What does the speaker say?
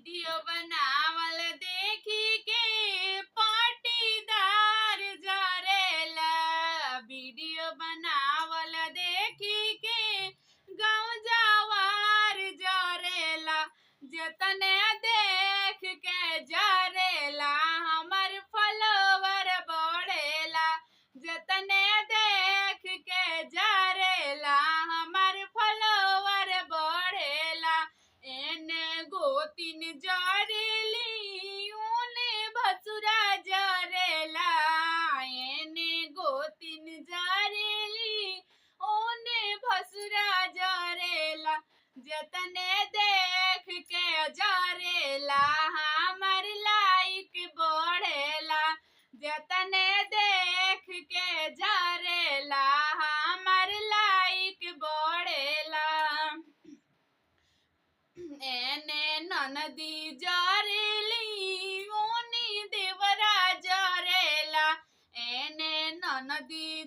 Video बनावल देखी के पाटीदार जरेला। वीडियो बनावल देखी के गाँव जवार जरेला। जतने देख के जरेला हमर फॉलोवर बढ़ेला। जतने देख के जरेला हमर फॉलोवर बढ़ेला। एने गोतिन जरेली उने भसुरा जरेला। एने गोतिन जरेली उने भसुरा जरेला। जतने देख के जरेला हमर लाइक बढ़ेला। जतने देख के जरेला हमर लाइक बढ़ेला। एने ननदी जरेली ओनी देवरा जरेला। एने ननदी